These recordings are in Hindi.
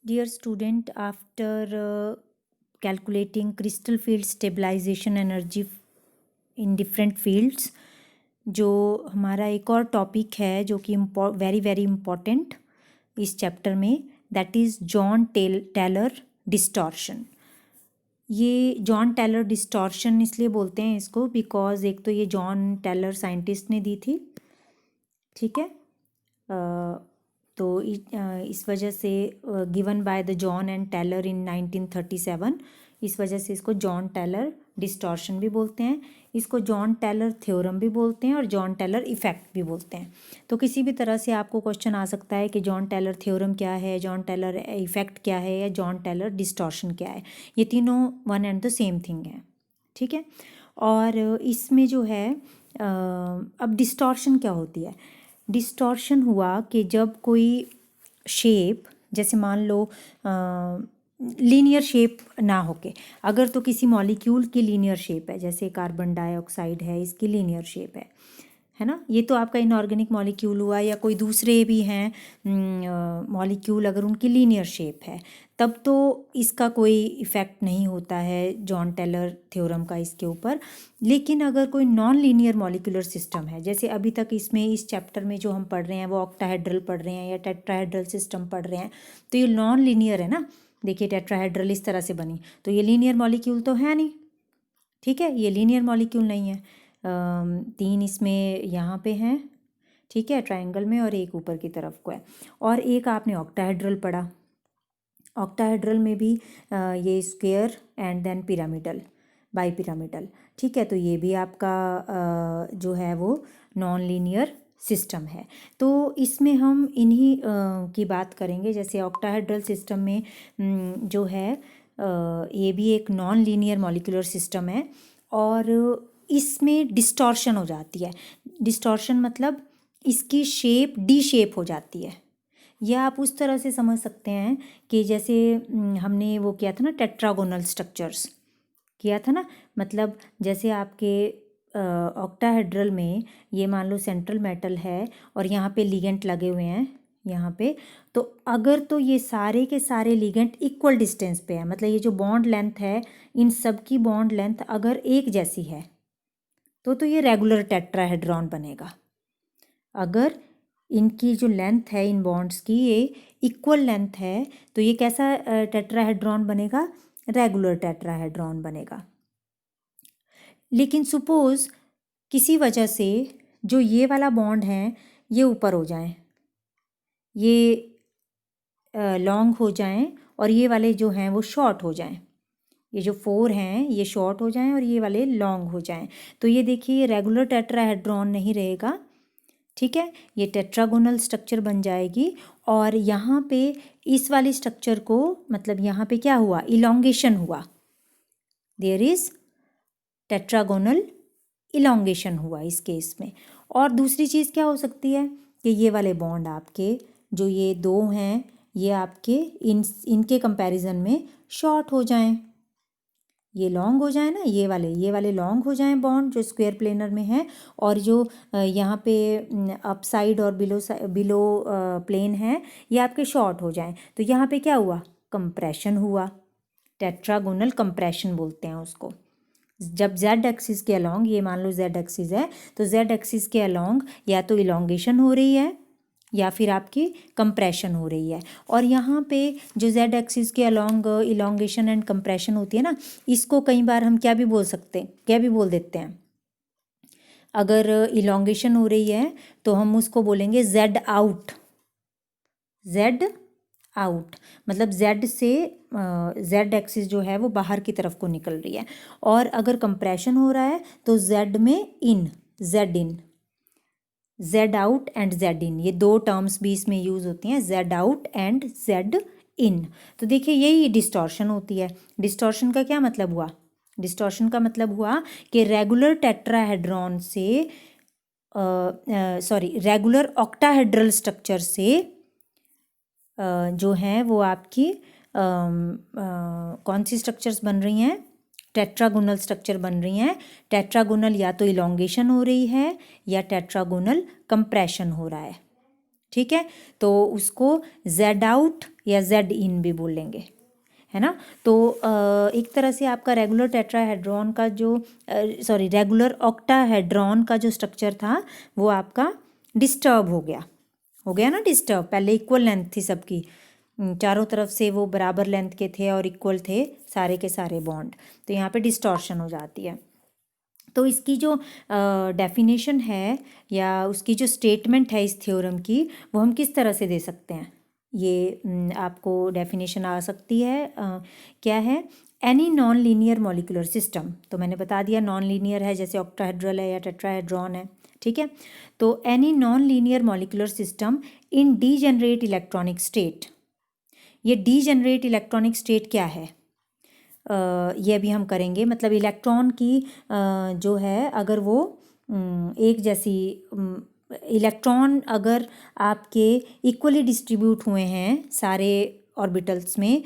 Dear student, after calculating crystal field stabilization energy in different fields, जो हमारा एक और टॉपिक है जो कि वेरी वेरी इम्पॉर्टेंट इस चैप्टर में, that is Jahn Teller distortion. ये जॉन टेलर डिस्टॉर्शन इसलिए बोलते हैं इसको बिकॉज एक तो ये जॉन टेलर साइंटिस्ट ने दी थी, ठीक है। तो इस वजह से given by the Jahn and Teller in 1937, इस वजह से इसको जॉन टेलर डिस्टॉर्शन भी बोलते हैं, इसको जॉन टेलर थ्योरम भी बोलते हैं और जॉन टेलर इफ़ेक्ट भी बोलते हैं। तो किसी भी तरह से आपको क्वेश्चन आ सकता है कि जॉन टेलर थ्योरम क्या है, जॉन टेलर इफ़ेक्ट क्या है, या जॉन टेलर डिस्टॉर्शन क्या है। ये तीनों one and the same thing है, ठीक है। और इसमें जो है अब डिस्टॉर्शन क्या होती है। डिस्टॉर्शन हुआ कि जब कोई शेप, जैसे मान लो लीनियर शेप ना होके, अगर तो किसी मॉलिक्यूल की लीनियर शेप है, जैसे कार्बन डाइऑक्साइड है, इसकी लीनियर शेप है ना। ये तो आपका इनऑर्गेनिक मॉलिक्यूल हुआ, या कोई दूसरे भी हैं मॉलिक्यूल, अगर उनकी लीनियर शेप है तब तो इसका कोई इफ़ेक्ट नहीं होता है जॉन टेलर थ्योरम का इसके ऊपर। लेकिन अगर कोई नॉन लीनियर मॉलिक्यूलर सिस्टम है, जैसे अभी तक इसमें इस चैप्टर में जो हम पढ़ रहे हैं वो ऑक्टाहेड्रल पढ़ रहे हैं या टेट्राहेड्रल सिस्टम पढ़ रहे हैं, तो ये नॉन लीनियर है ना। देखिए टेट्राहेड्रल इस तरह से बनी, तो ये लीनियर मॉलिक्यूल तो है नहीं, ठीक है, ये लीनियर मॉलिक्यूल नहीं है। तीन इसमें यहाँ पे हैं, ठीक है, ट्रायंगल में, और एक ऊपर की तरफ को है। और एक आपने ऑक्टाहेड्रल पढ़ा, ऑक्टाहेड्रल में भी ये square and then pyramidal, bi pyramidal, ठीक है। तो ये भी आपका जो है वो नॉन लीनियर सिस्टम है। तो इसमें हम इन्हीं की बात करेंगे। जैसे ऑक्टाहेड्रल सिस्टम में जो है ये भी एक नॉन लीनियर मॉलिक्यूलर सिस्टम है, और इसमें डिस्टॉर्शन हो जाती है। डिस्टॉर्शन मतलब इसकी शेप डी शेप हो जाती है। यह आप उस तरह से समझ सकते हैं कि जैसे हमने वो किया था ना, टेट्रागोनल स्ट्रक्चर्स किया था ना, मतलब जैसे आपके ऑक्टाहेड्रल में ये मान लो सेंट्रल मेटल है और यहाँ पे लिगेंट लगे हुए हैं यहाँ पे, तो अगर तो ये सारे के सारे लिगेंट इक्वल डिस्टेंस पे है, मतलब ये जो बॉन्ड लेंथ है इन सब की बॉन्ड लेंथ अगर एक जैसी है तो ये रेगुलर टेट्राहेड्रॉन बनेगा। अगर इनकी जो लेंथ है इन बॉन्ड्स की ये इक्वल लेंथ है तो ये कैसा टेट्राहेड्रॉन बनेगा, रेगुलर टेट्राहेड्रॉन बनेगा। लेकिन सपोज किसी वजह से जो ये वाला बॉन्ड है ये ऊपर हो जाए, ये लॉन्ग हो जाएं, और ये वाले जो हैं वो शॉर्ट हो जाएं, ये जो 4 हैं ये शॉर्ट हो जाएं और ये वाले लॉन्ग हो जाएं, तो ये देखिए ये रेगुलर टेट्राहेड्रॉन नहीं रहेगा, ठीक है, ये टेट्रागोनल स्ट्रक्चर बन जाएगी। और यहाँ पे इस वाले स्ट्रक्चर को, मतलब यहाँ पे क्या हुआ, इलोंगेशन हुआ, देयर इज टेट्रागोनल इलोंगेशन हुआ इस केस में। और दूसरी चीज़ क्या हो सकती है कि ये वाले बॉन्ड आपके जो ये दो हैं ये आपके इनके कंपैरिजन में शॉर्ट हो जाएं, ये लॉन्ग हो जाए ना, ये वाले लॉन्ग हो जाएं बॉन्ड जो स्क्वायर प्लेनर में है, और जो यहाँ पे अप साइड और बिलो प्लेन है ये आपके शॉर्ट हो जाएं। तो यहाँ पे क्या हुआ, कंप्रेशन हुआ, टेट्रागोनल कंप्रेशन बोलते हैं उसको। जब जेड एक्सिस के अलोंग, ये मान लो जेड एक्सिस है, तो जेड एक्सिस के अलोंग या तो इलोंगेशन हो रही है या फिर आपकी कंप्रेशन हो रही है। और यहाँ पे जो जेड एक्सिस के अलोंग इलोंगेशन एंड कंप्रेशन होती है ना, इसको कई बार हम क्या भी बोल सकते हैं, क्या भी बोल देते हैं। अगर इलोंगेशन हो रही है तो हम उसको बोलेंगे जेड आउट, जेड आउट, मतलब जेड से जेड एक्सिस जो है वो बाहर की तरफ को निकल रही है। और अगर कंप्रेशन हो रहा है तो जेड में in, Z in, Z out and Z in, ये दो टर्म्स भी इसमें यूज़ होती हैं, Z out and Z in. तो देखिए यही डिस्टॉर्शन होती है। डिस्टॉर्शन का क्या मतलब हुआ, डिस्टॉर्शन का मतलब हुआ कि रेगुलर टेट्राहेड्रॉन से रेगुलर ऑक्टाहेड्रल स्ट्रक्चर से जो हैं वो आपकी कौन सी स्ट्रक्चर्स बन रही हैं, टेट्रागोनल स्ट्रक्चर बन रही हैं। टेट्रागोनल या तो इलोंगेशन हो रही है या टेट्रागोनल कंप्रेशन हो रहा है, ठीक है, तो उसको जेड आउट या जेड इन भी बोलेंगे, है ना। तो एक तरह से आपका रेगुलर टेट्राहेड्रॉन का जो रेगुलर ऑक्टाहेड्रॉन का जो स्ट्रक्चर था वो आपका डिस्टर्ब हो गया ना डिस्टर्ब। पहले इक्वल लेंथ थी सबकी, चारों तरफ से वो बराबर लेंथ के थे और इक्वल थे सारे के सारे बॉन्ड, तो यहाँ पे डिस्टॉर्शन हो जाती है। तो इसकी जो डेफिनेशन है या उसकी जो स्टेटमेंट है इस थ्योरम की, वो हम किस तरह से दे सकते हैं। ये आपको डेफिनेशन आ सकती है, क्या है, any non linear molecular system. तो मैंने बता दिया नॉन लीनियर है, जैसे ऑक्टाहेड्रल है या टेट्राहेड्रॉन है, ठीक है। तो any non linear molecular system in degenerate electronic state. ये डीजेनरेट इलेक्ट्रॉनिक स्टेट क्या है, ये अभी हम करेंगे। मतलब इलेक्ट्रॉन की जो है अगर वो एक जैसी इलेक्ट्रॉन अगर आपके इक्वली डिस्ट्रीब्यूट हुए हैं सारे ऑर्बिटल्स में,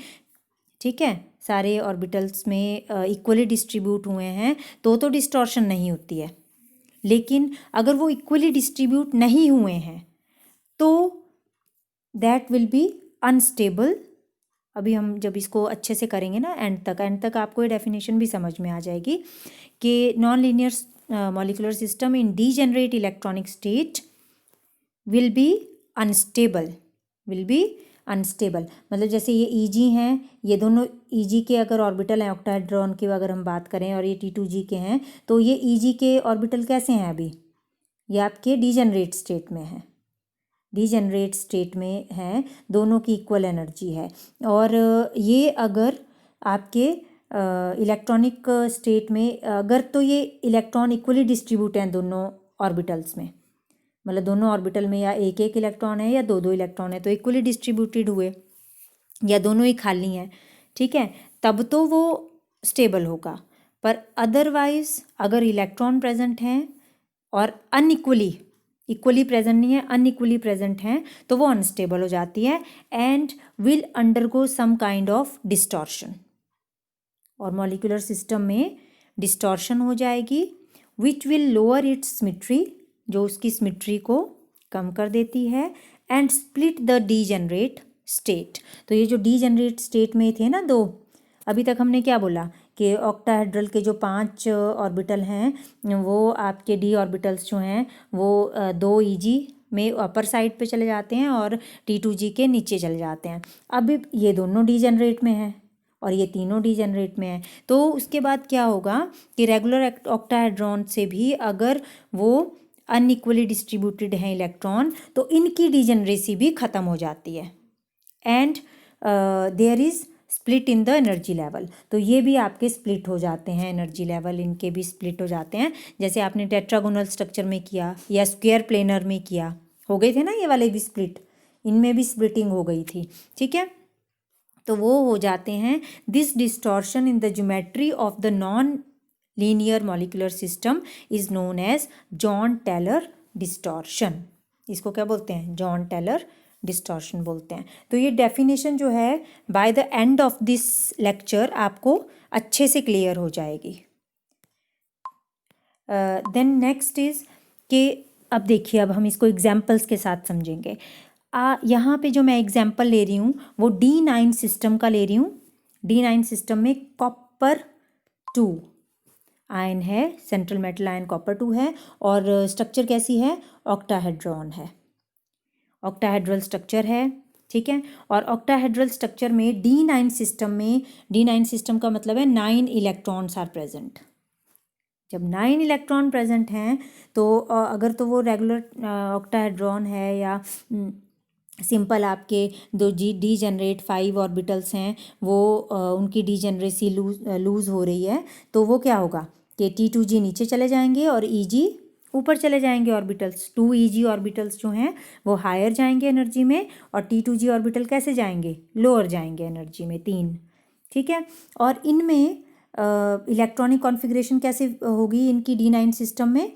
ठीक है, सारे ऑर्बिटल्स में इक्वली डिस्ट्रीब्यूट हुए हैं तो डिस्टॉर्शन नहीं होती है। लेकिन अगर वो इक्वली डिस्ट्रीब्यूट नहीं हुए हैं तो दैट विल बी अनस्टेबल। अभी हम जब इसको अच्छे से करेंगे ना एंड तक आपको ये डेफिनेशन भी समझ में आ जाएगी कि non linear molecular system in degenerate electronic state will be unstable. मतलब जैसे ये ईजी हैं, ये दोनों ईजी के अगर ऑर्बिटल हैं ऑक्टाहेड्रॉन की अगर हम बात करें, और ये T2G के हैं, तो ये ईजी के ऑर्बिटल कैसे हैं, अभी ये आपके डीजेनरेट स्टेट में हैं, डीजेनरेट स्टेट में हैं, दोनों की इक्वल एनर्जी है। और ये अगर आपके इलेक्ट्रॉनिक स्टेट में अगर, तो ये इलेक्ट्रॉन इक्वली डिस्ट्रीब्यूट हैं दोनों ऑर्बिटल्स में, मतलब दोनों ऑर्बिटल में या एक एक इलेक्ट्रॉन है या दो इलेक्ट्रॉन है, तो इक्वली डिस्ट्रीब्यूटेड हुए, या दोनों ही खाली हैं, ठीक है, तब तो वो स्टेबल होगा। पर अदरवाइज अगर इलेक्ट्रॉन प्रेजेंट हैं और इक्वली प्रेजेंट नहीं है, अनइक्वली प्रेजेंट हैं, तो वो अनस्टेबल हो जाती है and will undergo some kind of distortion. और मॉलिक्यूलर सिस्टम में डिस्टॉर्शन हो जाएगी which will lower its symmetry, जो उसकी सिमेट्री को कम कर देती है, and split the degenerate state. तो ये जो डीजेनरेट स्टेट में थे ना दो, अभी तक हमने क्या बोला कि ऑक्टाहेड्रल के जो 5 ऑर्बिटल हैं वो आपके डी ऑर्बिटल्स जो हैं वो 2 ईजी में अपर साइड पे चले जाते हैं और T2G के नीचे चले जाते हैं। अब ये दोनों डीजेनरेट में हैं और ये तीनों डीजेनरेट में हैं, तो उसके बाद क्या होगा कि रेगुलर ऑक्टाहेड्रॉन से भी अगर वो अनइक्वली डिस्ट्रीब्यूटेड हैं इलेक्ट्रॉन, तो इनकी डीजेनरेसी भी ख़त्म हो जाती है and there is split in the energy level. तो ये भी आपके स्प्लिट हो जाते हैं, एनर्जी लेवल इनके भी स्प्लिट हो जाते हैं, जैसे आपने टेट्रागोनल स्ट्रक्चर में किया या स्क्वायर प्लेनर में किया, हो गए थे ना ये वाले भी स्प्लिट, इनमें भी स्प्लिटिंग हो गई थी, ठीक है। तो वो हो जाते हैं, this distortion in the geometry of the non linear molecular system is known as Jahn Teller distortion. इसको क्या बोलते हैं, जॉन टेलर डिस्टॉर्शन बोलते हैं। तो ये डेफिनेशन जो है by the end of this lecture आपको अच्छे से क्लियर हो जाएगी। देन नेक्स्ट इज कि अब देखिए, अब हम इसको एग्जाम्पल्स के साथ समझेंगे। यहाँ पे जो मैं एग्जाम्पल ले रही हूँ वो D9 सिस्टम का ले रही हूँ। D9 सिस्टम में कॉपर 2 आयन है, सेंट्रल मेटल आयन कॉपर 2 है, और स्ट्रक्चर कैसी है, ऑक्टाहेड्रॉन है, ऑक्टाहेड्रल स्ट्रक्चर है, ठीक है। और ऑक्टाहेड्रल स्ट्रक्चर में D9 सिस्टम का मतलब है 9 इलेक्ट्रॉन्स आर प्रेजेंट। जब 9 इलेक्ट्रॉन प्रेजेंट हैं तो अगर तो वो रेगुलर ऑक्टाहेड्रॉन है या सिंपल आपके दो डीजेनरेट 5 ऑर्बिटल्स हैं, वो उनकी डीजेनरेसी लूज़ हो रही है, तो वो क्या होगा कि T2G नीचे चले जाएंगे और EG ऊपर चले जाएंगे ऑर्बिटल्स। 2 EG ऑर्बिटल्स जो हैं वो हायर जाएंगे एनर्जी में, और T2G ऑर्बिटल कैसे जाएंगे, लोअर जाएंगे एनर्जी में, 3, ठीक है। और इनमें इलेक्ट्रॉनिक कॉन्फ़िगरेशन कैसे होगी इनकी D9 सिस्टम में,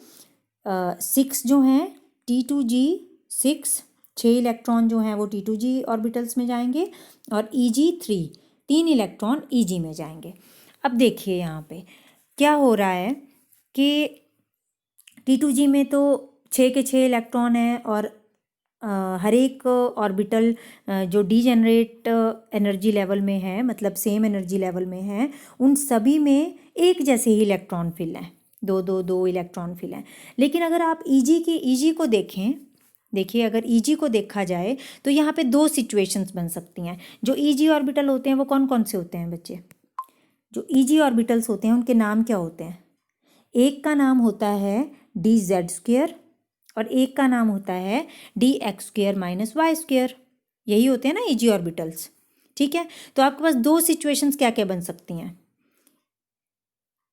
6 जो हैं T2G 6 इलेक्ट्रॉन जो हैं वो T2G ऑर्बिटल्स में जाएंगे, और EG 3 इलेक्ट्रॉन EG में जाएंगे। अब देखिए यहाँ पे क्या हो रहा है कि T2G में तो 6 के 6 इलेक्ट्रॉन हैं और हर एक ऑर्बिटल जो डीजेनरेट एनर्जी लेवल में है, मतलब सेम एनर्जी लेवल में है, उन सभी में एक जैसे ही इलेक्ट्रॉन फिल हैं, दो दो दो इलेक्ट्रॉन फिल हैं। लेकिन अगर आप ईजी को देखें, देखिए अगर ईजी को देखा जाए तो यहाँ पे दो सिचुएशंस बन सकती हैं। जो ईजी ऑर्बिटल होते हैं वो कौन कौन से होते हैं बच्चे? जो ईजी ऑर्बिटल्स होते हैं उनके नाम क्या होते हैं? एक का नाम होता है डी जेड स्क्वेयर और एक का नाम होता है d x square minus y square. यही होते हैं ना ईजी ऑर्बिटल्स, ठीक है। तो आपके पास दो सिचुएशंस क्या क्या बन सकती हैं?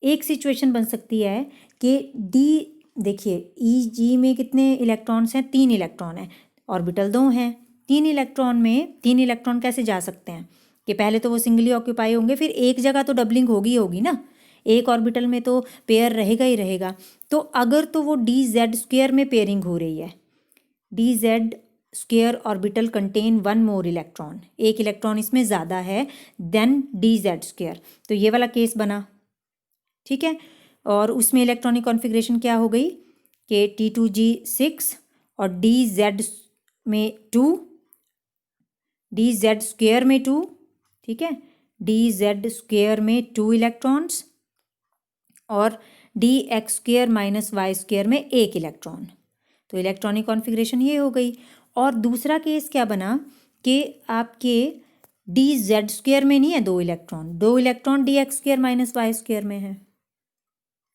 एक सिचुएशन बन सकती है कि डी, देखिए ईजी में कितने इलेक्ट्रॉन्स हैं? 3 इलेक्ट्रॉन हैं, ऑर्बिटल 2 हैं। 3 इलेक्ट्रॉन में 3 इलेक्ट्रॉन कैसे जा सकते हैं कि पहले तो वो सिंगली ऑक्यूपाई होंगे, फिर एक जगह तो डबलिंग होगी ना, एक ऑर्बिटल में तो पेयर रहेगा ही रहेगा। तो अगर तो वो डी जेड स्क्वेयर में पेयरिंग हो रही है, D z square orbital contain 1 more electron, एक इलेक्ट्रॉन इसमें ज़्यादा है देन डी जेड स्क्वेयर, तो ये वाला केस बना, ठीक है। और उसमें इलेक्ट्रॉनिक कॉन्फ़िगरेशन क्या हो गई कि T2G6 और डी जेड में 2, डी जेड स्क्वेयर में 2, ठीक है, डी जेड स्क्वेयर में 2 इलेक्ट्रॉन्स और d x square minus y square में 1 इलेक्ट्रॉन। तो इलेक्ट्रॉनिक कॉन्फ़िगरेशन ये हो गई। और दूसरा केस क्या बना कि आपके डी जेड स्क्वेयर में नहीं है 2 electron, 2 electron d x square minus y square में है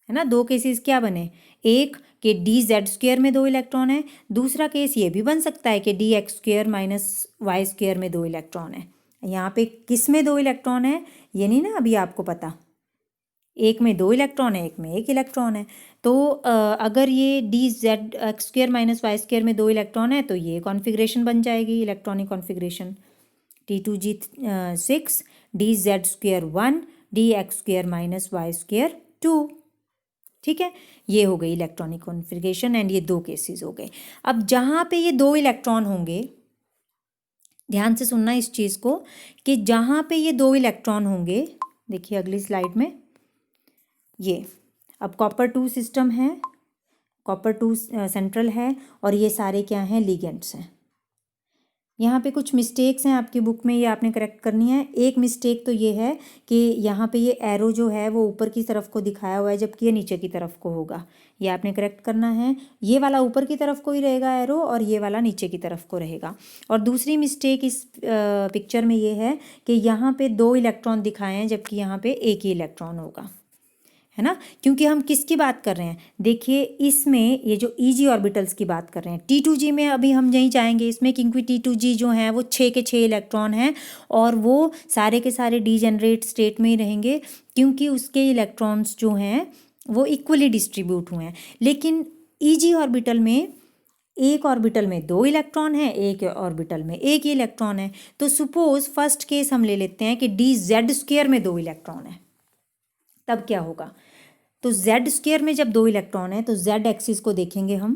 ना। दो केसेस क्या बने? एक कि डी जेड स्क्वेयर में 2 इलेक्ट्रॉन है, दूसरा केस ये भी बन सकता है कि d x square minus y square में 2 इलेक्ट्रॉन है। यहाँ पे किस में 2 इलेक्ट्रॉन है ये नहीं ना अभी आपको पता, एक में 2 इलेक्ट्रॉन है, एक में 1 इलेक्ट्रॉन है। तो अगर ये d z x square minus y square में 2 इलेक्ट्रॉन है तो ये कॉन्फ़िगरेशन बन जाएगी, electronic configuration T2G6 d z square 1 d x square minus y square 2, ठीक है। ये हो गई इलेक्ट्रॉनिक कॉन्फ़िगरेशन एंड ये दो केसेस हो गए। अब जहाँ पे ये 2 इलेक्ट्रॉन होंगे, ध्यान से सुनना इस चीज़ को, कि जहाँ पे ये 2 इलेक्ट्रॉन होंगे, देखिए अगली स्लाइड में, ये अब कॉपर 2 सिस्टम है, कॉपर 2 सेंट्रल है और ये सारे क्या हैं? लिगेंड्स हैं। यहाँ पे कुछ मिस्टेक्स हैं आपकी बुक में, ये आपने करेक्ट करनी है। एक मिस्टेक तो ये है कि यहाँ पे ये एरो जो है वो ऊपर की तरफ को दिखाया हुआ है जबकि ये नीचे की तरफ को होगा, ये आपने करेक्ट करना है। ये वाला ऊपर की तरफ को ही रहेगा एरो और ये वाला नीचे की तरफ को रहेगा। और दूसरी मिस्टेक इस पिक्चर में ये है कि यहाँ पे 2 इलेक्ट्रॉन दिखाए हैं जबकि यहाँ पे एक ही इलेक्ट्रॉन होगा, है ना। क्योंकि हम किसकी बात कर रहे हैं? देखिए इसमें ये जो ईजी ऑर्बिटल्स की बात कर रहे हैं, T2G में अभी हम यहीं जाएंगे इसमें, क्योंकि T2G जो हैं वो 6 के 6 इलेक्ट्रॉन हैं और वो सारे के सारे डीजेनरेट स्टेट में ही रहेंगे क्योंकि उसके इलेक्ट्रॉन्स जो हैं वो इक्वली डिस्ट्रीब्यूट हुए हैं। लेकिन ईजी ऑर्बिटल में एक ऑर्बिटल में 2 इलेक्ट्रॉन है, एक ऑर्बिटल में 1 ही इलेक्ट्रॉन है। तो सपोज फर्स्ट केस हम ले लेते हैं कि डी जेड स्क्वेयर में 2 इलेक्ट्रॉन है, तब क्या होगा? तो जेड स्क्वेयर में जब 2 इलेक्ट्रॉन है तो जेड एक्सिस को देखेंगे हम।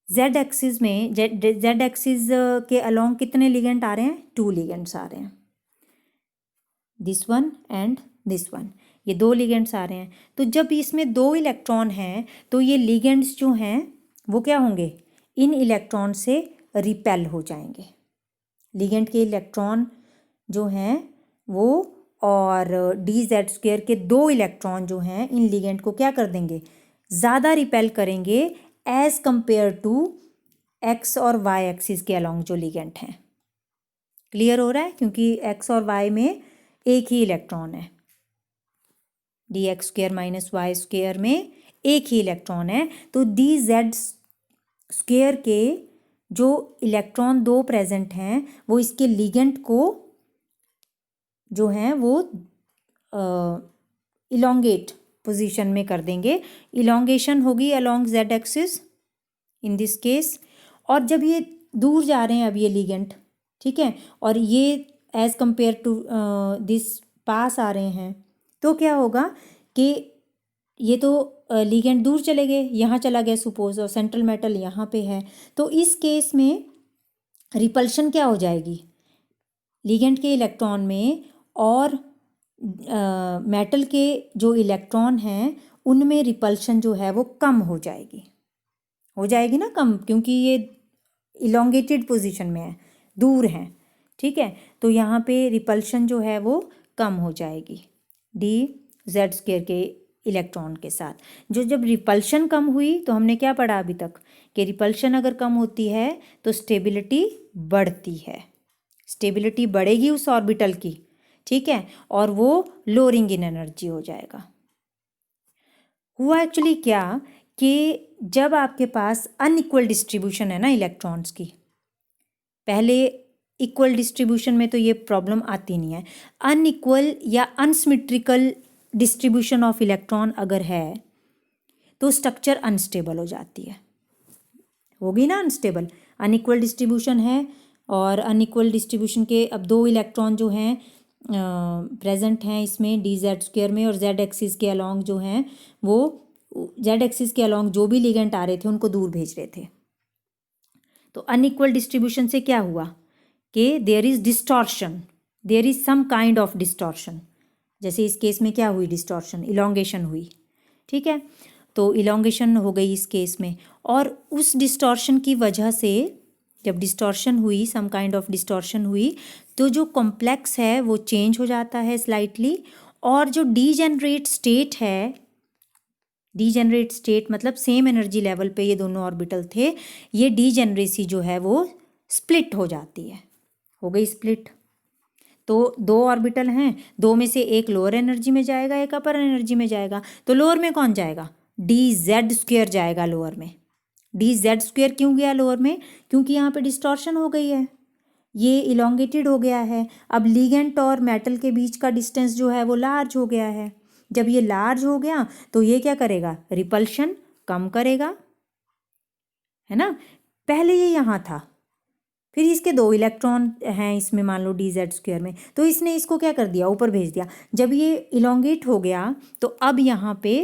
जेड एक्सिस में जेड एक्सिस के अलोंग कितने लिगेंड आ रहे हैं? 2 लिगेंड्स आ रहे हैं, this one and this one, ये 2 लिगेंड्स आ रहे हैं। तो जब इसमें 2 इलेक्ट्रॉन हैं तो ये लिगेंड्स जो हैं वो क्या होंगे? इन इलेक्ट्रॉन से रिपेल हो जाएंगे। लिगेंड के इलेक्ट्रॉन जो हैं वो और डी जेड स्क्वेयर के 2 इलेक्ट्रॉन जो हैं इन लिगेंड को क्या कर देंगे? ज़्यादा रिपेल करेंगे एज कंपेयर टू एक्स और वाई एक्सिस के अलोंग जो लिगेंड हैं। क्लियर हो रहा है? क्योंकि एक्स और वाई में एक ही इलेक्ट्रॉन है, d x square minus y square में एक ही इलेक्ट्रॉन है। तो डी जेड स्क्वेयर के जो इलेक्ट्रॉन 2 प्रेजेंट हैं वो इसके लिगेंड को जो हैं वो इलोंगेट पोजीशन में कर देंगे। इलोंगेशन होगी along Z axis in this case. और जब ये दूर जा रहे हैं अब ये लिगेंड, ठीक है, और ये एज कंपेयर टू दिस पास आ रहे हैं, तो क्या होगा कि ये तो लिगेंड दूर चले गए, यहाँ चला गया सपोज, और सेंट्रल मेटल यहाँ पे है। तो इस केस में रिपल्शन क्या हो जाएगी? लिगेंड के इलेक्ट्रॉन में और मेटल के जो इलेक्ट्रॉन हैं उनमें रिपल्शन जो है वो कम हो जाएगी ना, कम, क्योंकि ये इलोंगेटेड पोजीशन में है, दूर हैं, ठीक है। तो यहाँ पे रिपल्शन जो है वो कम हो जाएगी dz² के इलेक्ट्रॉन के साथ। जब रिपल्शन कम हुई तो हमने क्या पढ़ा अभी तक कि रिपल्शन अगर कम होती है तो स्टेबिलिटी बढ़ती है, स्टेबिलिटी बढ़ेगी उस ऑर्बिटल की, ठीक है, और वो लोअरिंग इन एनर्जी हो जाएगा। हुआ एक्चुअली क्या कि जब आपके पास अनइक्वल डिस्ट्रीब्यूशन है ना इलेक्ट्रॉन्स की, पहले इक्वल डिस्ट्रीब्यूशन में तो ये प्रॉब्लम आती नहीं है, अनइक्वल या अनसिमेट्रिकल डिस्ट्रीब्यूशन ऑफ इलेक्ट्रॉन अगर है तो स्ट्रक्चर अनस्टेबल हो जाती है, होगी ना अनस्टेबल। अनइक्वल डिस्ट्रीब्यूशन है और अनइक्वल डिस्ट्रीब्यूशन के अब दो इलेक्ट्रॉन जो हैं प्रेजेंट हैं इसमें dz² में, और z एक्सिस के अलॉन्ग जो हैं वो z एक्सिस के अलॉन्ग जो भी लिगेंड आ रहे थे उनको दूर भेज रहे थे। तो अनइक्वल डिस्ट्रीब्यूशन से क्या हुआ कि there is distortion, there is some kind of distortion. जैसे इस केस में क्या हुई डिस्टॉर्शन, इलोंगेशन हुई, ठीक है। तो इलोंगेशन हो गई इस केस में, और उस डिस्टॉर्शन की वजह से जब डिस्टॉर्शन हुई, सम काइंड ऑफ डिस्टॉर्शन हुई, तो जो कॉम्प्लेक्स है वो चेंज हो जाता है स्लाइटली, और जो डीजेनरेट स्टेट है, डीजेनरेट स्टेट मतलब सेम एनर्जी लेवल पे ये दोनों ऑर्बिटल थे, ये डीजेनरेसी जो है वो स्प्लिट हो जाती है, हो गई स्प्लिट। तो दो ऑर्बिटल हैं, दो में से एक लोअर एनर्जी में जाएगा, एक अपर एनर्जी में जाएगा। तो लोअर में कौन जाएगा, dz² जाएगा लोअर में। dz² क्यों गया लोअर में, क्योंकि यहाँ पे डिस्टॉर्शन हो गई है, ये इलोंगेटेड हो गया है। अब लिगेंड और मेटल के बीच का डिस्टेंस जो है वो लार्ज हो गया है। जब ये लार्ज हो गया तो ये क्या करेगा, रिपल्शन कम करेगा, है ना। पहले ये यहाँ था, फिर इसके दो इलेक्ट्रॉन हैं इसमें, मान लो dz² में, तो इसने इसको क्या कर दिया, ऊपर भेज दिया। जब ये इलोंगेट हो गया तो अब यहाँ पे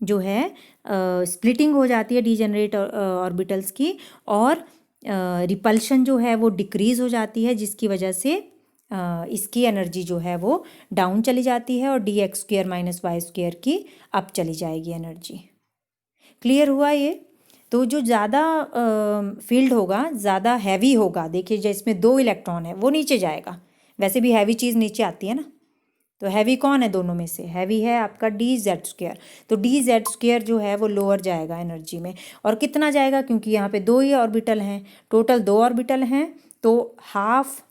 जो है स्प्लिटिंग हो जाती है डीजेनरेट ऑर्बिटल्स की, और रिपल्शन जो है वो डिक्रीज हो जाती है, जिसकी वजह से इसकी एनर्जी जो है वो डाउन चली जाती है, और dx² - y² की अप चली जाएगी एनर्जी। क्लियर हुआ ये। तो जो ज़्यादा फील्ड होगा, ज़्यादा हैवी होगा, देखिए जो इसमें दो इलेक्ट्रॉन है वो नीचे जाएगा, वैसे भी हैवी चीज़ नीचे आती है ना। तो हैवी कौन है दोनों में से, हैवी है आपका dz²। तो dz² जो है वो लोअर जाएगा एनर्जी में, और कितना जाएगा, क्योंकि यहाँ पे दो ही ऑर्बिटल हैं, टोटल दो ऑर्बिटल हैं, तो हाफ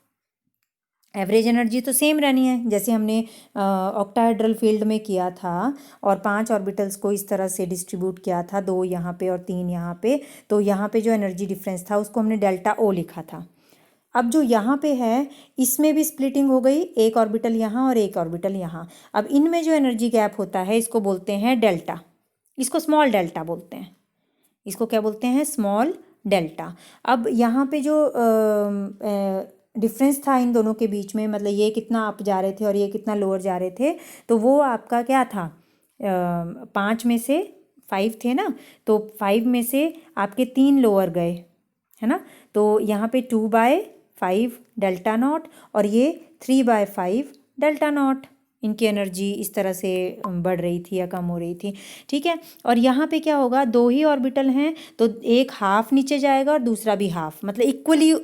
एवरेज एनर्जी तो सेम रहनी है, जैसे हमने ऑक्टाहेड्रल फील्ड में किया था, और 5 ऑर्बिटल्स को इस तरह से डिस्ट्रीब्यूट किया था, 2 यहाँ पे और 3 यहाँ पे। तो यहाँ पे जो एनर्जी डिफरेंस था उसको हमने डेल्टा O लिखा था। अब जो यहाँ पे है इसमें भी स्प्लिटिंग हो गई, एक ऑर्बिटल यहाँ और एक ऑर्बिटल यहाँ। अब इनमें जो एनर्जी गैप होता है इसको बोलते हैं डेल्टा, इसको स्मॉल डेल्टा बोलते हैं, इसको क्या बोलते हैं, स्मॉल डेल्टा। अब यहाँ पे जो डिफरेंस था इन दोनों के बीच में, मतलब ये कितना अप जा रहे थे और ये कितना लोअर जा रहे थे, तो वो आपका क्या था, 5 में से 5 थे ना, तो 5 में से आपके 3 लोअर गए, है ना। तो यहाँ पे 2/5 डेल्टा नॉट, और ये 3/5 डेल्टा नॉट, इनकी एनर्जी इस तरह से बढ़ रही थी या कम हो रही थी, ठीक है। और यहाँ पे क्या होगा, दो ही ऑर्बिटल हैं, तो एक हाफ नीचे जाएगा और दूसरा भी हाफ, मतलब इक्वली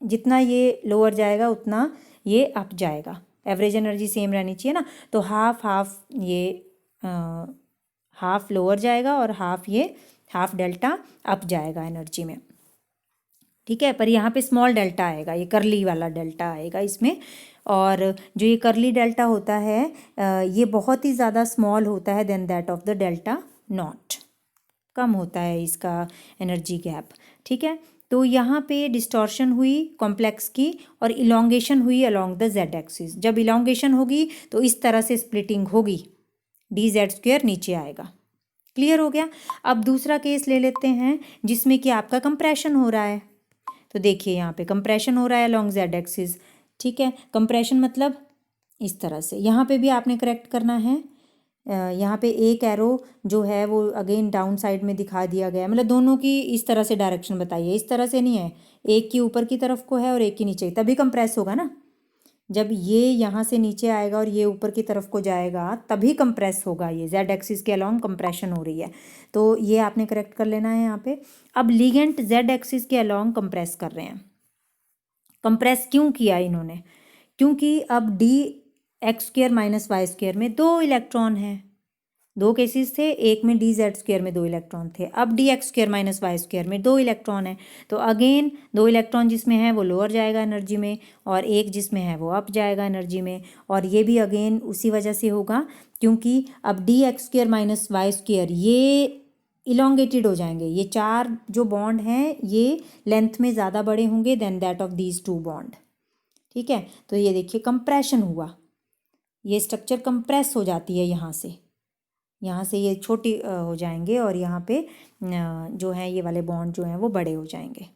जितना ये लोअर जाएगा उतना ये अप जाएगा, एवरेज एनर्जी सेम रहनी चाहिए ना। तो हाफ हाफ ये हाफ लोअर जाएगा और हाफ डेल्टा अप जाएगा एनर्जी में, ठीक है। पर यहाँ पे स्मॉल डेल्टा आएगा, ये करली वाला डेल्टा आएगा इसमें। और जो ये करली डेल्टा होता है ये बहुत ही ज़्यादा स्मॉल होता है than that of the delta naught, कम होता है इसका एनर्जी गैप, ठीक है। तो यहाँ पे डिस्टॉर्शन हुई कॉम्प्लेक्स की, और इलोंगेशन हुई अलोंग द z एक्सिस। जब इलोंगेशन होगी तो इस तरह से स्प्लिटिंग होगी, dz² नीचे आएगा। क्लियर हो गया। अब दूसरा केस ले लेते हैं जिसमें कि आपका कंप्रेशन हो रहा है। तो देखिए यहाँ पे कंप्रेशन हो रहा है अलोंग z एक्सिस, ठीक है। कंप्रेशन मतलब इस तरह से, यहाँ पे भी आपने करेक्ट करना है। यहाँ पे एक एरो जो है वो अगेन डाउन साइड में दिखा दिया गया है, मतलब दोनों की इस तरह से डायरेक्शन बताइए, इस तरह से नहीं है, एक की ऊपर की तरफ को है और एक की नीचे, तभी कंप्रेस होगा ना। जब ये यहाँ से नीचे आएगा और ये ऊपर की तरफ को जाएगा तभी कंप्रेस होगा, ये जेड एक्सिस के अलोंग कंप्रेशन हो रही है, तो ये आपने करेक्ट कर लेना है यहाँ पे। अब लिगेंड जेड एक्सिस के अलोंग कंप्रेस कर रहे हैं। कंप्रेस क्यों किया इन्होंने? क्योंकि अब d x square minus y square में 2 इलेक्ट्रॉन हैं, 2 केसेस थे, एक में डी जेड स्क्वेयर में 2 इलेक्ट्रॉन थे, अब d x square minus y square में 2 इलेक्ट्रॉन है, तो अगेन 2 इलेक्ट्रॉन जिसमें है वो लोअर जाएगा एनर्जी में और एक जिसमें है वो अप जाएगा एनर्जी में, और ये भी अगेन उसी वजह से होगा क्योंकि अब d x square minus y square ये इलोंगेटेड हो जाएंगे, ये 4 जो बॉन्ड हैं ये लेंथ में ज़्यादा बड़े होंगे than that of these 2 bond. ठीक है, तो ये देखिए कंप्रेशन हुआ, ये स्ट्रक्चर कंप्रेस हो जाती है, यहाँ से ये छोटी हो जाएंगे और यहाँ पे जो है ये वाले बॉन्ड जो हैं वो बड़े हो जाएंगे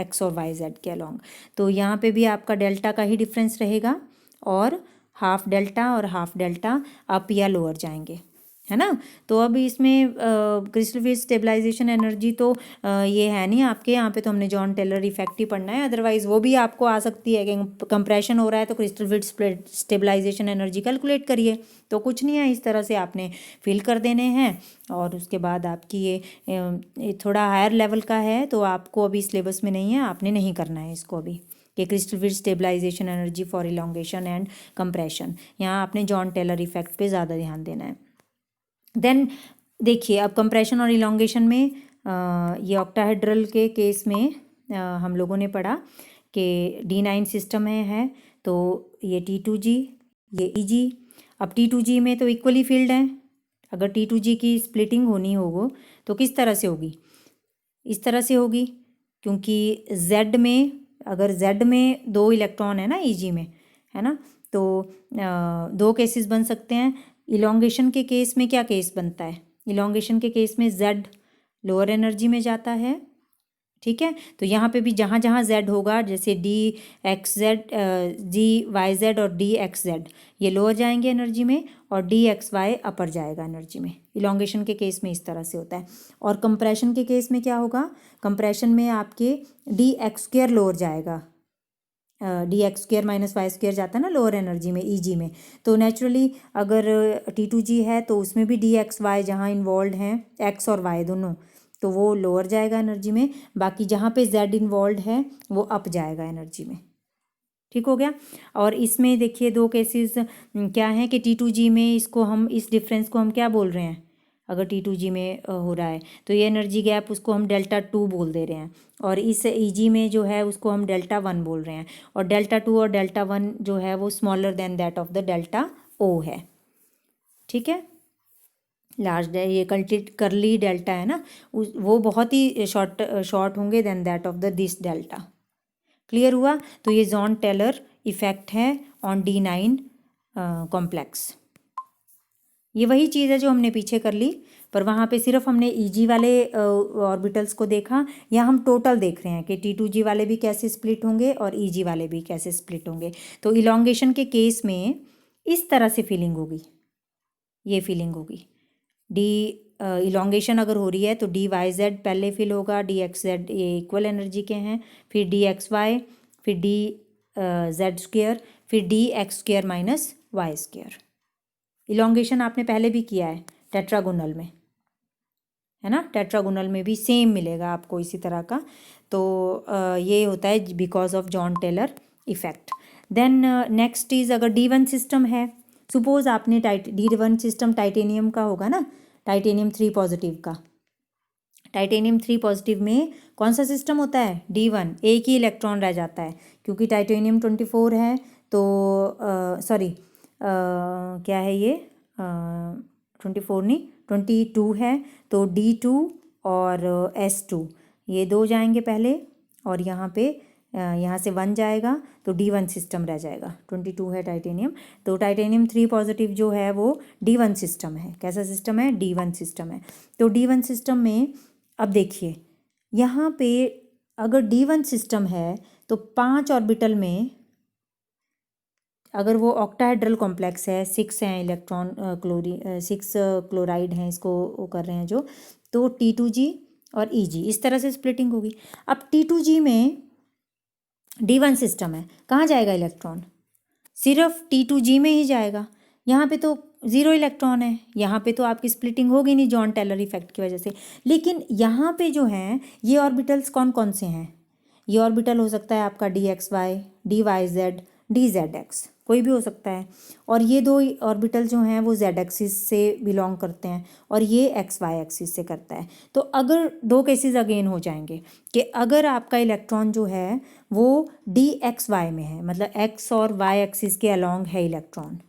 एक्स और वाई जेड के अलोंग। तो यहाँ पे भी आपका डेल्टा का ही डिफरेंस रहेगा और हाफ डेल्टा और हाफ डेल्टा अप या लोअर जाएंगे, है ना। तो अब इसमें क्रिस्टल फिल्ड स्टेबलाइजेशन एनर्जी तो ये है नहीं आपके यहाँ पे, तो हमने जॉन टेलर इफेक्ट ही पढ़ना है, अदरवाइज वो भी आपको आ सकती है कि कंप्रेशन हो रहा है तो crystal field stabilization energy calculate करिए, तो कुछ नहीं है, इस तरह से आपने फिल कर देने हैं। और उसके बाद आपकी ये थोड़ा हायर लेवल का है तो आपको अभी सिलेबस में नहीं है, आपने नहीं करना है इसको अभी, कि crystal field stabilization energy for elongation and compression, यहाँ आपने जॉन टेलर इफेक्ट पे ज़्यादा ध्यान देना है। देन देखिए अब कंप्रेशन और इलोंगेशन में ये ऑक्टाहेड्रल के केस में हम लोगों ने पढ़ा कि D9 सिस्टम है तो ये T2G ये EG। अब T2G में तो इक्वली फील्ड है, अगर T2G की स्प्लिटिंग होनी होगो तो किस तरह से होगी? इस तरह से होगी, क्योंकि Z में अगर Z में 2 इलेक्ट्रॉन है ना EG में, है ना, तो 2 केसेस बन सकते हैं। इलोंगेशन के केस में क्या केस बनता है? इलोंगेशन के केस में Z लोअर एनर्जी में जाता है, ठीक है, तो यहाँ पे भी जहाँ जहाँ Z होगा, जैसे DXZ DYZ और DXZ ये लोअर जाएंगे एनर्जी में और DXY अपर जाएगा एनर्जी में। इलोंगेशन के केस में इस तरह से होता है। और कंप्रेशन के केस में क्या होगा? कंप्रेशन में आपके DX स्क्वेयर लोअर जाएगा, DX square minus y square जाता है ना लोअर एनर्जी में EG में, तो नेचुरली अगर T2G है तो उसमें भी DXY जहाँ इन्वॉल्व हैं X और Y दोनों, तो वो लोअर जाएगा एनर्जी में, बाकी जहाँ पे Z इन्वॉल्व है वो अप जाएगा एनर्जी में। ठीक हो गया। और इसमें देखिए 2 केसेस क्या हैं कि T2G में इसको हम इस डिफरेंस को हम क्या बोल रहे हैं? अगर T2G में हो रहा है तो ये एनर्जी गैप उसको हम Δ2 बोल दे रहे हैं, और इस EG में जो है उसको हम Δ1 बोल रहे हैं, और Δ2 और Δ1 जो है वो smaller than that of the Δ0 है। ठीक है, लार्ज ये करली डेल्टा है ना, वो बहुत ही शॉर्ट होंगे than that of the this delta. Clear हुआ? तो ये जॉन टेलर इफेक्ट है ऑन D9 कॉम्प्लेक्स। ये वही चीज़ है जो हमने पीछे कर ली, पर वहाँ पे सिर्फ हमने EG वाले ऑर्बिटल्स को देखा, यहाँ हम टोटल देख रहे हैं कि T2G वाले भी कैसे स्प्लिट होंगे और EG वाले भी कैसे स्प्लिट होंगे। तो इलोंगेशन के केस में इस तरह से फीलिंग होगी, ये फीलिंग होगी। इलोंगेशन अगर हो रही है तो DYZ पहले फिल होगा, DXZ ये इक्वल एनर्जी के हैं, फिर DXY, फिर DZ स्क्वेयर, फिर DX square minus y square. Elongation आपने पहले भी किया है टेट्रागोनल में, है ना, टेट्रागोनल में भी सेम मिलेगा आपको इसी तरह का। तो ये होता है because of Jahn Teller effect. Then next is अगर D1 सिस्टम है, सपोज आपने D1 सिस्टम टाइटेनियम का होगा ना, टाइटेनियम 3 पॉजिटिव का, टाइटेनियम 3 पॉजिटिव में कौन सा सिस्टम होता है? D1, एक ही इलेक्ट्रॉन रह जाता है, क्योंकि टाइटेनियम 24 है तो सॉरी क्या है ये 24 नहीं 22 है, तो D2 और S2 ये 2 जाएंगे पहले, और यहाँ पे यहाँ से 1 जाएगा तो D1 सिस्टम रह जाएगा। 22 है टाइटेनियम, तो टाइटेनियम 3 पॉजिटिव जो है वो D1 सिस्टम है। कैसा सिस्टम है? D1 सिस्टम है। तो D1 सिस्टम में अब देखिए यहाँ पे अगर D1 सिस्टम है तो 5 ऑर्बिटल में अगर वो ऑक्टाहेड्रल कॉम्प्लेक्स है, 6 हैं इलेक्ट्रॉन 6 क्लोराइड हैं, इसको वो कर रहे हैं जो, तो T2G और EG इस तरह से स्प्लिटिंग होगी। अब T2G में D1 सिस्टम है, कहाँ जाएगा इलेक्ट्रॉन? सिर्फ T2G में ही जाएगा। यहाँ पे तो 0 इलेक्ट्रॉन है, यहाँ पे तो आपकी स्प्लिटिंग होगी नहीं जॉन टेलर इफेक्ट की वजह से। लेकिन यहाँ पे जो हैं ये ऑर्बिटल्स कौन कौन से हैं? ये ऑर्बिटल हो सकता है आपका DXY, DYZ, DZX, कोई भी हो सकता है। और ये दो ऑर्बिटल जो हैं वो Z एक्सिस से बिलोंग करते हैं और ये XY एक्सिस से करता है। तो अगर दो केसेस अगेन हो जाएंगे कि अगर आपका इलेक्ट्रॉन जो है वो DXY में है, मतलब X और Y एक्सिस के अलॉन्ग है इलेक्ट्रॉन,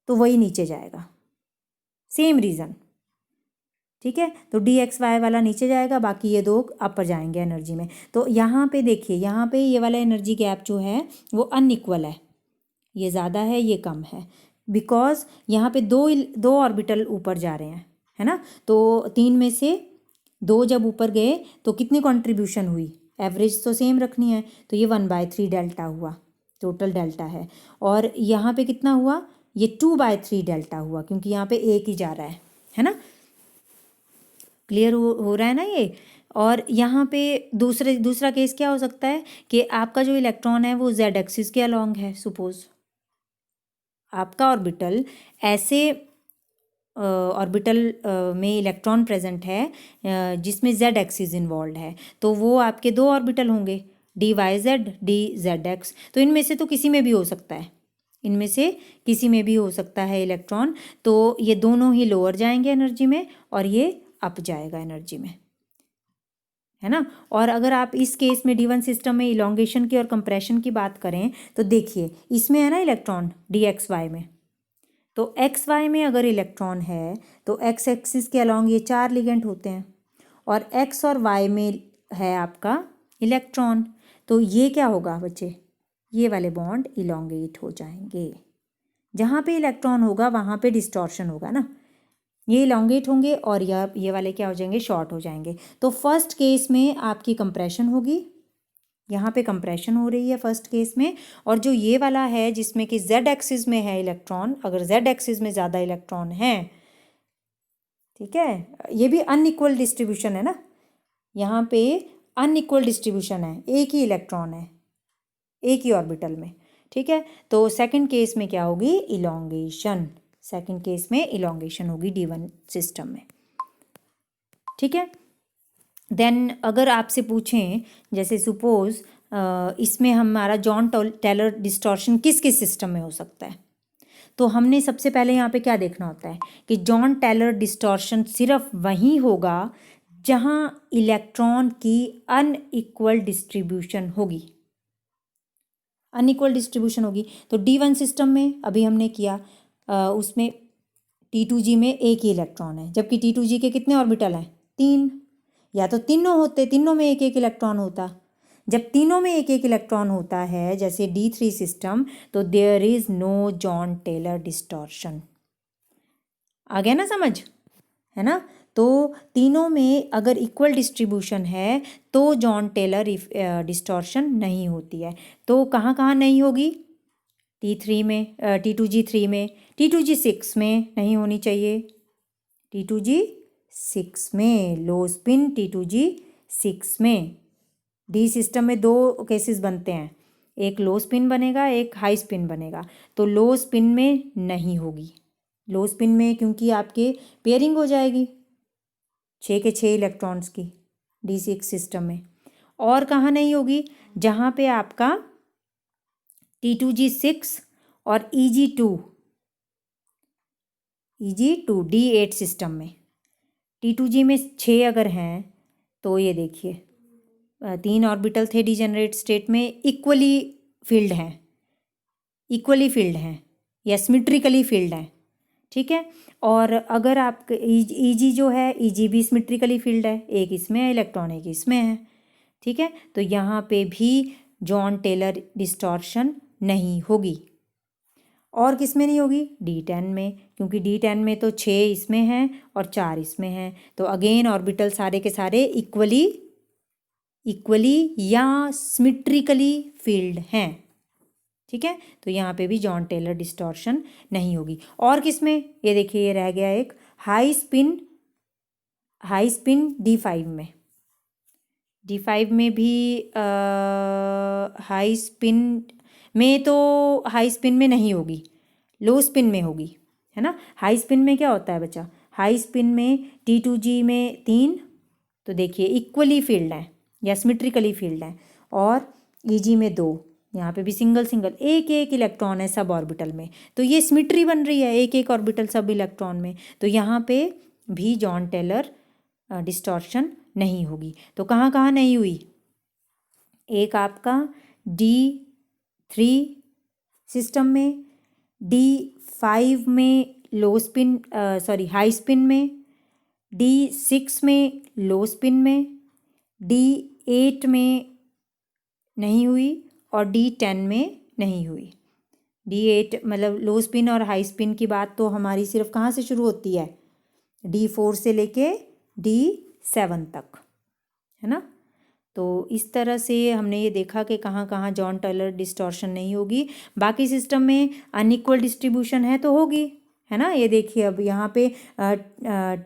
तो वही नीचे जाएगा। सेम रीज़न, ठीक है। तो DXY वाला नीचे जाएगा, बाकी ये दो अपर जाएंगे एनर्जी में। तो यहाँ पे देखिए, यहाँ पे ये वाला एनर्जी गैप जो है वो अनइक्वल है, ये ज़्यादा है ये कम है, बिकॉज यहाँ पे दो ऑर्बिटल ऊपर जा रहे हैं, है ना। तो 3 में से 2 जब ऊपर गए तो कितनी कंट्रीब्यूशन हुई? एवरेज तो सेम रखनी है, तो ये 1/3 डेल्टा हुआ, टोटल डेल्टा है। और यहाँ पे कितना हुआ? ये 2/3 डेल्टा हुआ, क्योंकि यहाँ पे एक ही जा रहा है ना। क्लियर हो रहा है ना ये। और यहाँ पे दूसरा केस क्या हो सकता है कि आपका जो इलेक्ट्रॉन है वो Z एक्सिस के अलॉन्ग है। सपोज आपका ऑर्बिटल ऐसे ऑर्बिटल में इलेक्ट्रॉन प्रेजेंट है जिसमें Z एक्सिस इन्वॉल्व है, तो वो आपके दो ऑर्बिटल होंगे, DYZ, DZX। तो इनमें से तो किसी में भी हो सकता है, इनमें से किसी में भी हो सकता है इलेक्ट्रॉन। तो ये दोनों ही लोअर जाएंगे एनर्जी में और ये अप जाएगा एनर्जी में, है ना। और अगर आप इस केस में D1 सिस्टम में इलोंगेशन की और कंप्रेशन की बात करें तो देखिए इसमें है ना इलेक्ट्रॉन DXY में, तो XY में अगर इलेक्ट्रॉन है तो X एक्सिस के अलॉन्ग ये 4 लिगेंड होते हैं और X और Y में है आपका इलेक्ट्रॉन। तो ये क्या होगा बच्चे? ये वाले बॉन्ड इलोंगेट हो जाएंगे। जहाँ पे इलेक्ट्रॉन होगा वहाँ पे डिस्टॉर्शन होगा ना, ये इलोंगेट होंगे और ये वाले क्या हो जाएंगे? शॉर्ट हो जाएंगे। तो फर्स्ट केस में आपकी कंप्रेशन होगी, यहाँ पे कंप्रेशन हो रही है फर्स्ट केस में। और जो ये वाला है जिसमें कि Z एक्सिस में है इलेक्ट्रॉन, अगर Z एक्सिस में ज़्यादा इलेक्ट्रॉन हैं, ठीक है, ये भी अनइक्वल डिस्ट्रीब्यूशन है ना, यहाँ पे अनइक्वल डिस्ट्रीब्यूशन है, एक ही इलेक्ट्रॉन है एक ही ऑर्बिटल में, ठीक है। तो सेकंड केस में क्या होगी? इलोंगेशन। सेकंड केस में इलोंगेशन होगी D1 सिस्टम में, ठीक है। देन अगर आपसे पूछें जैसे सपोज इसमें हमारा जॉन टेलर डिस्टॉर्शन किस किस सिस्टम में हो सकता है, तो हमने सबसे पहले यहाँ पे क्या देखना होता है कि जॉन टेलर डिस्टॉर्शन सिर्फ वहीं होगा जहाँ इलेक्ट्रॉन की अनइक्वल डिस्ट्रीब्यूशन होगी, अनइक्वल डिस्ट्रीब्यूशन होगी। तो D1 सिस्टम में अभी हमने किया उसमें T2G में एक ही इलेक्ट्रॉन है, जबकि T2G के कितने ऑर्बिटल हैं? 3। या तो तीनों होते, तीनों में एक एक इलेक्ट्रॉन होता। जब तीनों में एक एक इलेक्ट्रॉन होता है जैसे D3 सिस्टम, तो there is no Jahn Teller distortion. आ गया ना समझ, है ना। तो तीनों में अगर इक्वल डिस्ट्रीब्यूशन है तो जॉन टेलर डिस्टॉर्शन नहीं होती है। तो कहाँ कहाँ नहीं होगी? T3 में, T2G 3 में, T2G 6 में नहीं होनी चाहिए, T2G 6 में लो स्पिन, T2G 6 में। D सिस्टम में दो केसेस बनते हैं, एक लो स्पिन बनेगा एक हाई स्पिन बनेगा। तो लो स्पिन में नहीं होगी, लो स्पिन में क्योंकि आपके पेयरिंग हो जाएगी 6 के 6 इलेक्ट्रॉन्स की D6 सिस्टम में। और कहाँ नहीं होगी? जहाँ पे आपका T2G 6 और EG2 D8 सिस्टम में। T2G में 6 अगर हैं तो ये देखिए 3 ऑर्बिटल थे डीजेनरेट स्टेट में, इक्वली फील्ड हैं या सिमेट्रिकली फील्ड हैं, ठीक है। और अगर आप EG जो है, EG भी सिमेट्रिकली फील्ड है, एक इसमें है इलेक्ट्रॉन एक इसमें है, ठीक है। तो यहाँ पे भी जॉन टेलर डिस्टॉर्शन नहीं होगी। और किस में नहीं होगी? D10 में, क्योंकि D10 में तो 6 इसमें हैं और 4 इसमें हैं। तो अगेन ऑर्बिटल सारे के सारे इक्वली या सिमेट्रिकली फील्ड हैं, ठीक है। तो यहाँ पे भी जॉन टेलर डिस्टॉर्शन नहीं होगी। और किस में? ये देखिए ये रह गया एक हाई स्पिन D5 में। D5 में भी हाई स्पिन में तो हाई स्पिन में नहीं होगी, लो स्पिन में होगी, है ना। हाई स्पिन में क्या होता है बच्चा, हाई स्पिन में T2G में 3, तो देखिए इक्वली फील्ड है या सिमेट्रिकली फील्ड है, और EG में 2, यहाँ पे भी सिंगल सिंगल एक एक इलेक्ट्रॉन है सब ऑर्बिटल में, तो ये सिमेट्री बन रही है, एक एक ऑर्बिटल सब इलेक्ट्रॉन में, तो यहाँ पे भी जॉन टेलर डिस्टॉर्शन नहीं होगी। तो कहाँ कहाँ नहीं हुई, एक आपका D3 सिस्टम में, D5 में लो स्पिन हाई स्पिन में, D6 में लो स्पिन में, D8 में नहीं हुई और D10 में नहीं हुई। D8 मतलब लो स्पिन और हाई स्पिन की बात तो हमारी सिर्फ कहाँ से शुरू होती है, D4 से लेके D7 तक, है ना। तो इस तरह से हमने ये देखा कि कहाँ कहाँ जॉन टेलर डिस्टॉर्शन नहीं होगी। बाकी सिस्टम में अनइक्वल डिस्ट्रीब्यूशन है तो होगी, है ना। ये देखिए अब यहाँ पे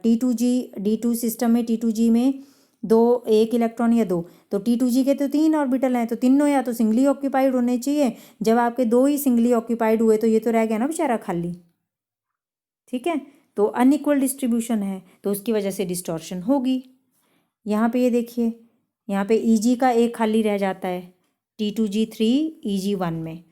D2 सिस्टम में T2G में 2 एक इलेक्ट्रॉन या 2, तो T2G के तो 3 ऑर्बिटल हैं, तो तीनों या तो सिंगली ऑक्यूपाइड होने चाहिए। जब आपके 2 ही सिंगली ऑक्यूपाइड हुए तो ये तो रह गया ना बेचारा खाली, ठीक है। तो अनइक्वल डिस्ट्रीब्यूशन है तो उसकी वजह से डिस्टॉर्शन होगी। यहाँ पे ये देखिए, यहाँ पे EG का एक खाली रह जाता है T2G3 EG1 में,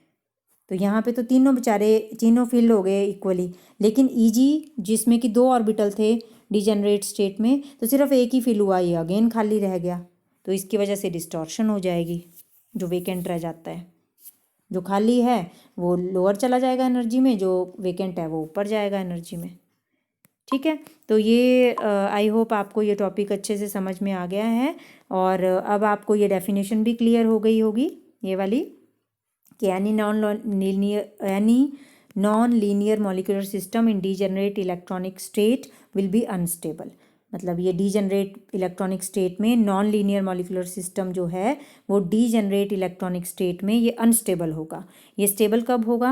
तो यहाँ पे तो तीनों फिल हो गए इक्वली, लेकिन EG जिसमें कि 2 ऑर्बिटल थे डिजेनरेट स्टेट में, तो सिर्फ एक ही फिल हुआ, ये अगेन खाली रह गया, तो इसकी वजह से डिस्टॉर्शन हो जाएगी। जो वेकेंट रह जाता है, जो खाली है वो लोअर चला जाएगा एनर्जी में, जो वेकेंट है वो ऊपर जाएगा एनर्जी में, ठीक है। तो ये आई होप आपको ये टॉपिक अच्छे से समझ में आ गया है, और अब आपको ये डेफिनेशन भी क्लियर हो गई होगी ये वाली, कि any non linear molecular system in degenerate electronic state will be unstable. मतलब ये डीजेनरेट इलेक्ट्रॉनिक स्टेट में नॉन लीनियर मॉलिक्यूलर सिस्टम जो है वो डीजेनरेट इलेक्ट्रॉनिक स्टेट में ये अनस्टेबल होगा। ये स्टेबल कब होगा,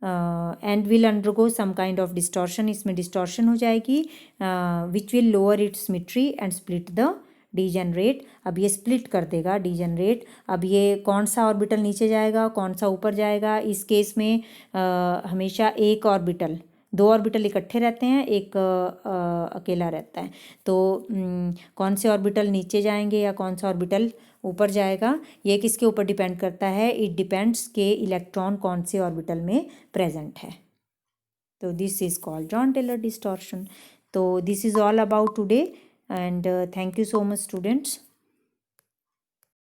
and will undergo some kind of distortion, इसमें डिस्टॉर्शन हो जाएगी, which will lower its symmetry and split the degenerate. अब ये स्प्लिट कर देगा डीजेनरेट, अब ये कौन सा ऑर्बिटल नीचे जाएगा कौन सा ऊपर जाएगा। इस केस में हमेशा एक ऑर्बिटल, 2 ऑर्बिटल इकट्ठे रहते हैं, एक अकेला रहता है, तो कौन से ऑर्बिटल नीचे जाएंगे या कौन सा ऑर्बिटल ऊपर जाएगा, ये किसके ऊपर डिपेंड करता है, इट डिपेंड्स के इलेक्ट्रॉन कौन से ऑर्बिटल में प्रेजेंट है। तो this is called Jahn Teller distortion. तो this is all about today, and thank you so much students.